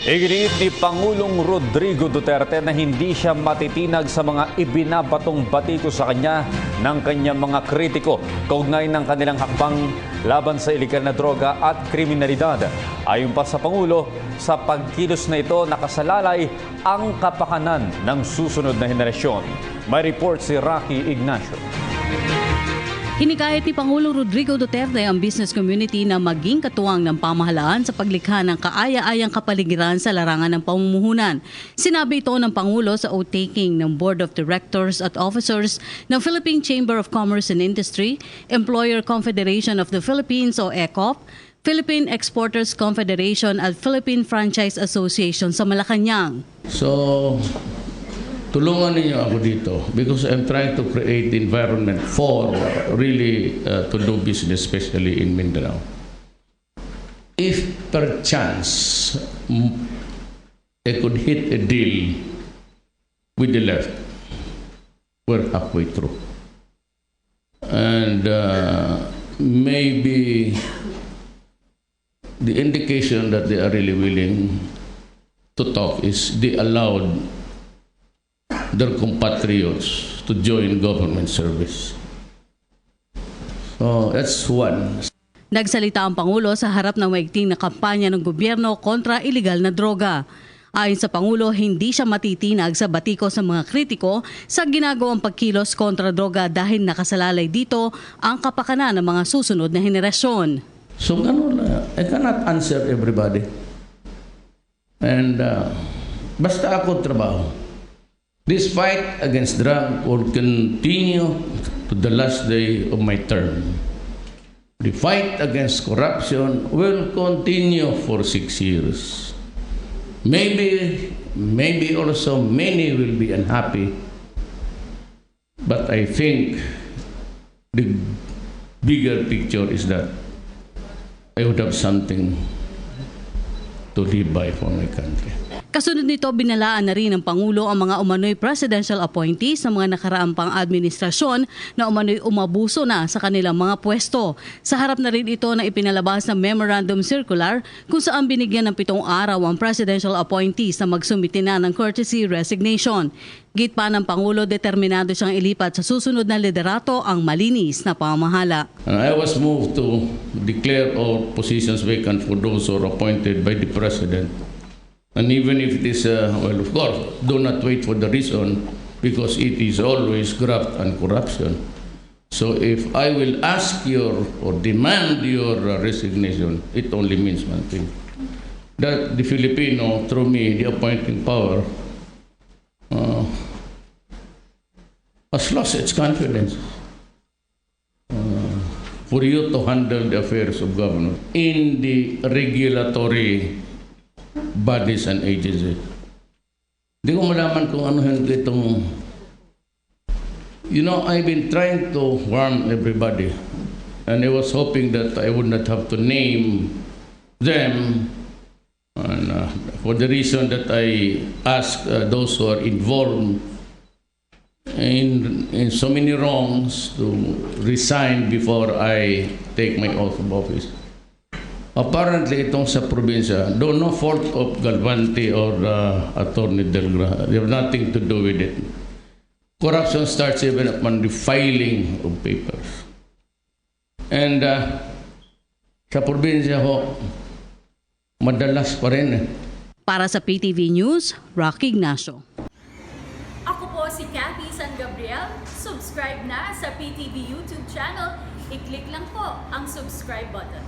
Iginiit ni Pangulong Rodrigo Duterte na hindi siya matitinag sa mga ibinabatong batiko sa kanya ng kanyang mga kritiko kaugnay ng kanilang hakbang laban sa ilegal na droga at kriminalidad. Ayon pa sa Pangulo, sa pagkilos na ito nakasalalay ang kapakanan ng susunod na henerasyon. May report si Rocky Ignacio. Hinikayat ni Pangulong Rodrigo Duterte ang business community na maging katuwang ng pamahalaan sa paglikha ng kaaya-ayang kapaligiran sa larangan ng pamumuhunan. Sinabi ito ng Pangulo sa oath-taking ng Board of Directors at Officers ng Philippine Chamber of Commerce and Industry, Employer Confederation of the Philippines o ECOP, Philippine Exporters Confederation at Philippine Franchise Association sa Malacanang. So, tulungan ninyo ako dito because I'm trying to create the environment for really to do business, especially in Mindanao. If perchance I could hit a deal with the left, we're halfway through. And maybe the indication that they are really willing to talk is they allowed their compatriots to join government service. So that's one. Nagsalita ang Pangulo sa harap ng maigting na kampanya ng gobyerno kontra ilegal na droga. Ayon sa Pangulo, hindi siya matitinag sa batiko sa mga kritiko sa ginagawang pagkilos kontra droga dahil nakasalalay dito ang kapakanan ng mga susunod na henerasyon. So ganun, I cannot answer everybody. And basta ako trabaho. This fight against drug will continue to the last day of my term. The fight against corruption will continue for 6 years. Maybe also many will be unhappy. But I think the bigger picture is that I would have something to live by for my country. Kasunod nito, binalaan na rin ng Pangulo ang mga umano'y presidential appointees ng mga nakaraang pang-administrasyon na umano'y umabuso na sa kanilang mga pwesto. Sa harap na rin ito na ipinalabas ng memorandum circular kung saan binigyan ng 7 araw ang presidential appointees na magsumite na ng courtesy resignation. Git pa ng Pangulo, determinado siyang ilipat sa susunod na liderato ang malinis na pamamahala. I was moved to declare all positions vacant for those who are appointed by the President. And even if it is, well, of course, do not wait for the reason because it is always graft and corruption. So if I will ask your or demand your resignation, it only means one thing. That the Filipino, through me, the appointing power, has lost its confidence for you to handle the affairs of government in the regulatory bodies and agencies. Hindi ko malaman kung ano itong... You know, I've been trying to warn everybody and I was hoping that I would not have to name them and, for the reason that I ask those who are involved in so many wrongs to resign before I take my oath of office. Apparently, itong sa probinsya, though no fault of Galvante or Attorney Delgra, they have nothing to do with it. Corruption starts even upon the filing of papers. And sa probinsya ho, madalas pa rin. Para sa PTV News, Rocky Ignacio. Ako po si Cathy San Gabriel. Subscribe na sa PTV YouTube channel. I-click lang po ang subscribe button.